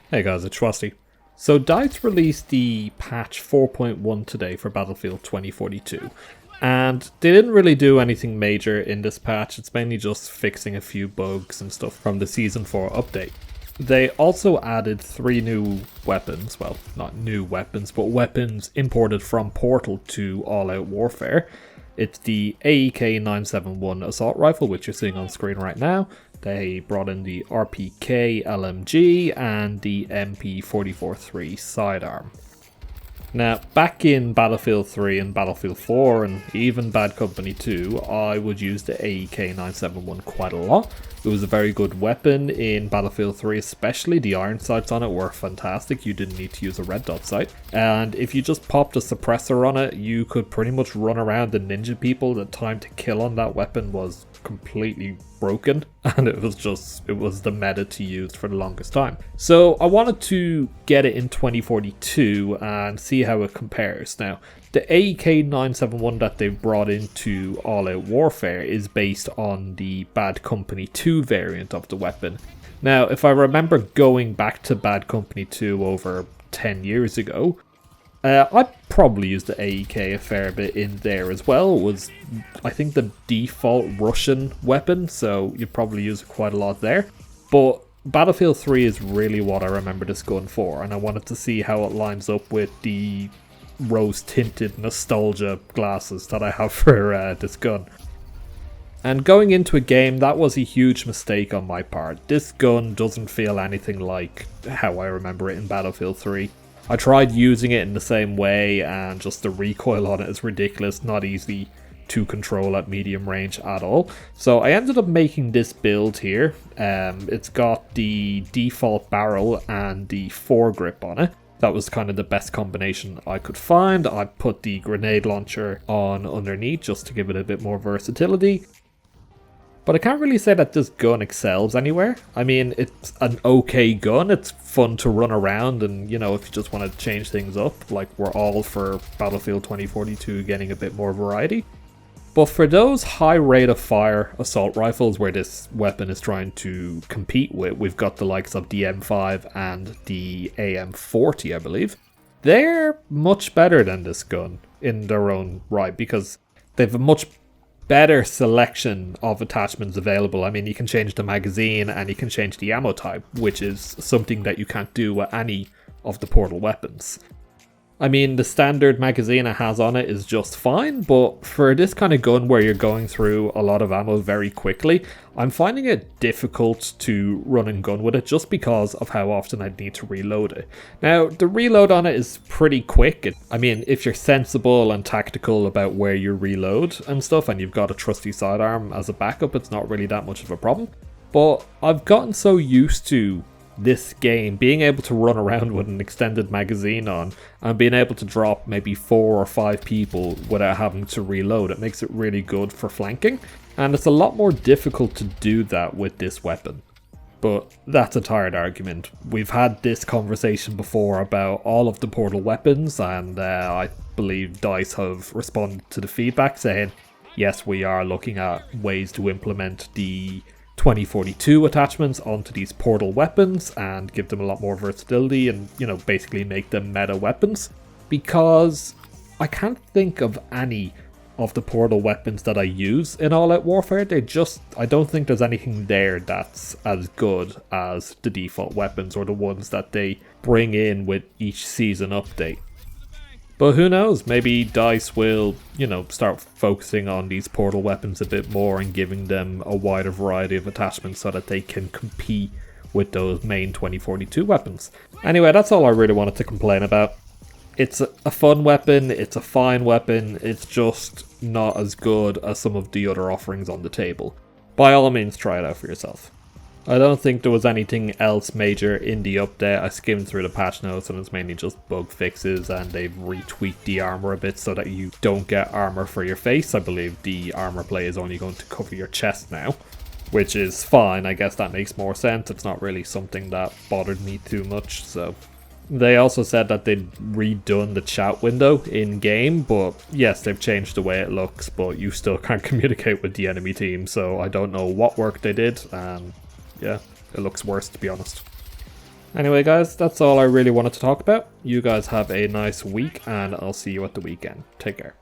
Hey guys, it's Schwasty. So DICE released the patch 4.1 today for Battlefield 2042, and they didn't really do anything major in this patch. It's mainly just fixing a few bugs and stuff from the Season 4 update. They also added 3 new weapons, well, not new weapons, but weapons imported from Portal to All Out Warfare. It's the AEK 971 assault rifle, which you're seeing on screen right now. They brought in the RPK LMG and the MP44-3 sidearm. Now, back in Battlefield 3 and Battlefield 4 and even Bad Company 2, I would use the AEK 971 quite a lot. It was a very good weapon in Battlefield 3, especially the iron sights on it were fantastic. You didn't need to use a red dot sight. And if you just popped a suppressor on it, you could pretty much run around and ninja people. The time to kill on that weapon was completely broken, and it was the meta to use for the longest time. So I wanted to get it in 2042 and see how it compares. Now, the AEK 971 that they've brought into All Out Warfare is based on the Bad Company 2 variant of the weapon. Now, if I remember going back to Bad Company 2 over 10 years ago, I probably used the AEK a fair bit in there as well. It was, I think, the default Russian weapon, so you'd probably use it quite a lot there. But Battlefield 3 is really what I remember this gun for, and I wanted to see how it lines up with the rose-tinted nostalgia glasses that I have for this gun. And going into a game, that was a huge mistake on my part. This gun doesn't feel anything like how I remember it in Battlefield 3. I tried using it in the same way, and just the recoil on it is ridiculous, not easy to control at medium range at all. So I ended up making this build here. It's got the default barrel and the foregrip on it. That was kind of the best combination I could find. I put the grenade launcher on underneath just to give it a bit more versatility. But I can't really say that this gun excels anywhere. I mean, it's an okay gun. It's fun to run around, and, you know, if you just want to change things up, like we're all for Battlefield 2042 getting a bit more variety. But for those high rate of fire assault rifles where this weapon is trying to compete with, we've got the likes of the M5 and the AM40, I believe. They're much better than this gun in their own right, because they've a much better selection of attachments available. I mean, you can change the magazine and you can change the ammo type, which is something that you can't do with any of the Portal weapons. I mean, the standard magazine it has on it is just fine, but for this kind of gun where you're going through a lot of ammo very quickly, I'm finding it difficult to run and gun with it just because of how often I'd need to reload it. Now, the reload on it is pretty quick. I mean, if you're sensible and tactical about where you reload and stuff, and you've got a trusty sidearm as a backup, it's not really that much of a problem. But I've gotten so used to this game being able to run around with an extended magazine on and being able to drop maybe 4 or 5 people without having to reload. It makes it really good for flanking, and it's a lot more difficult to do that with this weapon. But that's a tired argument. We've had this conversation before about all of the Portal weapons, and I believe DICE have responded to the feedback saying, yes, we are looking at ways to implement the 2042 attachments onto these Portal weapons and give them a lot more versatility and, you know, basically make them meta weapons. Because I can't think of any of the Portal weapons that I use in All Out Warfare. I don't think there's anything there that's as good as the default weapons or the ones that they bring in with each season update. But who knows, maybe DICE will, you know, start focusing on these Portal weapons a bit more and giving them a wider variety of attachments so that they can compete with those main 2042 weapons. Anyway, that's all I really wanted to complain about. It's a fun weapon, it's a fine weapon, it's just not as good as some of the other offerings on the table. By all means, try it out for yourself. I don't think there was anything else major in the update. I skimmed through the patch notes and it's mainly just bug fixes, and they've retweaked the armor a bit so that you don't get armor for your face. I believe the armor plate is only going to cover your chest now, which is fine. I guess that makes more sense. It's not really something that bothered me too much. So they also said that they'd redone the chat window in game, but yes, they've changed the way it looks, but you still can't communicate with the enemy team, so I don't know what work they did, and yeah, it looks worse, to be honest. Anyway guys, that's all I really wanted to talk about. You guys have a nice week and I'll see you at the weekend. Take care.